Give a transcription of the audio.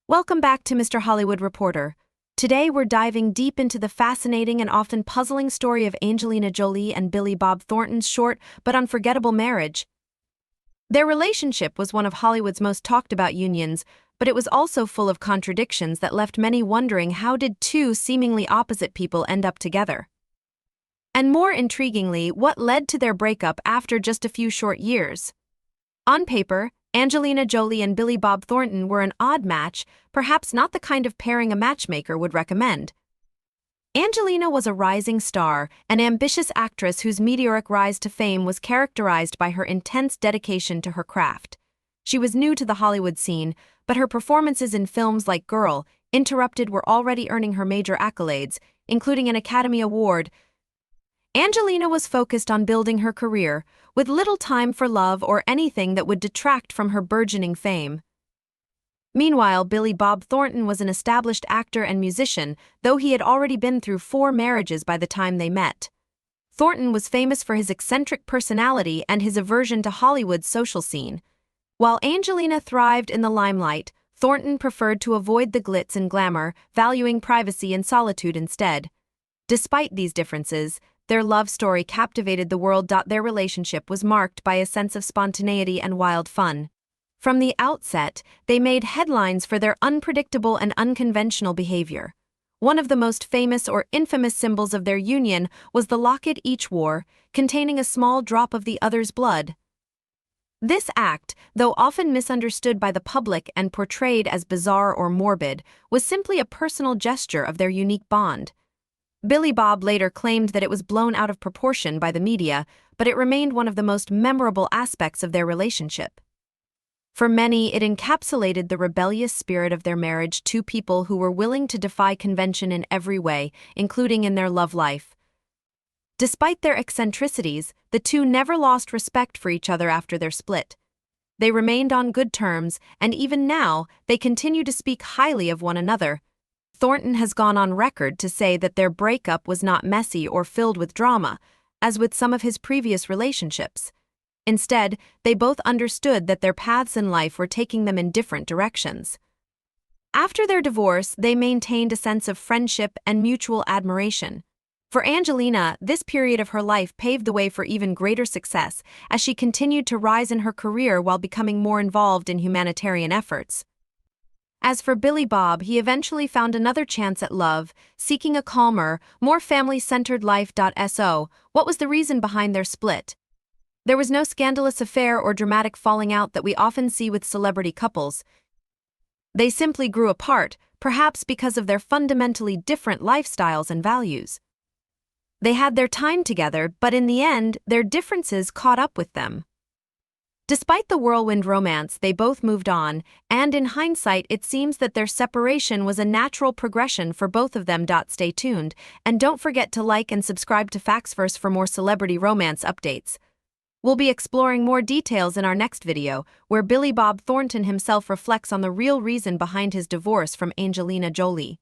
Welcome back to Mr. Hollywood Reporter. Today we're diving deep into the fascinating and often puzzling story of Angelina Jolie and Billy Bob Thornton's short but unforgettable marriage. Their relationship was one of Hollywood's most talked about unions, but it was also full of contradictions that left many wondering how did two seemingly opposite people end up together. And more intriguingly, what led to their breakup after just a few short years. On paper, Angelina Jolie and Billy Bob Thornton were an odd match, perhaps not the kind of pairing a matchmaker would recommend. Angelina was a rising star, an ambitious actress whose meteoric rise to fame was characterized by her intense dedication to her craft. She was new to the Hollywood scene, but her performances in films like Girl, Interrupted were already earning her major accolades, including an Academy Award. Angelina was focused on building her career, with little time for love or anything that would detract from her burgeoning fame. Meanwhile, Billy Bob Thornton was an established actor and musician, though he had already been through 4 marriages by the time they met. Thornton was famous for his eccentric personality and his aversion to Hollywood's social scene. While Angelina thrived in the limelight, Thornton preferred to avoid the glitz and glamour, valuing privacy and solitude instead. Despite these differences, their love story captivated the world. Their relationship was marked by a sense of spontaneity and wild fun. From the outset, they made headlines for their unpredictable and unconventional behavior. One of the most famous or infamous symbols of their union was the locket each wore, containing a small drop of the other's blood. This act, though often misunderstood by the public and portrayed as bizarre or morbid, was simply a personal gesture of their unique bond. Billy Bob later claimed that it was blown out of proportion by the media, but it remained one of the most memorable aspects of their relationship. For many, it encapsulated the rebellious spirit of their marriage, two people who were willing to defy convention in every way, including in their love life. Despite their eccentricities, the two never lost respect for each other after their split. They remained on good terms, and even now, they continue to speak highly of one another. Thornton has gone on record to say that their breakup was not messy or filled with drama, as with some of his previous relationships. Instead, they both understood that their paths in life were taking them in different directions. After their divorce, they maintained a sense of friendship and mutual admiration. For Angelina, this period of her life paved the way for even greater success as she continued to rise in her career while becoming more involved in humanitarian efforts. As for Billy Bob, he eventually found another chance at love, seeking a calmer, more family-centered life. So, what was the reason behind their split? There was no scandalous affair or dramatic falling out that we often see with celebrity couples. They simply grew apart, perhaps because of their fundamentally different lifestyles and values. They had their time together, but in the end, their differences caught up with them. Despite the whirlwind romance, they both moved on, and in hindsight, it seems that their separation was a natural progression for both of them. Stay tuned, and don't forget to like and subscribe to Factsverse for more celebrity romance updates. We'll be exploring more details in our next video, where Billy Bob Thornton himself reflects on the real reason behind his divorce from Angelina Jolie.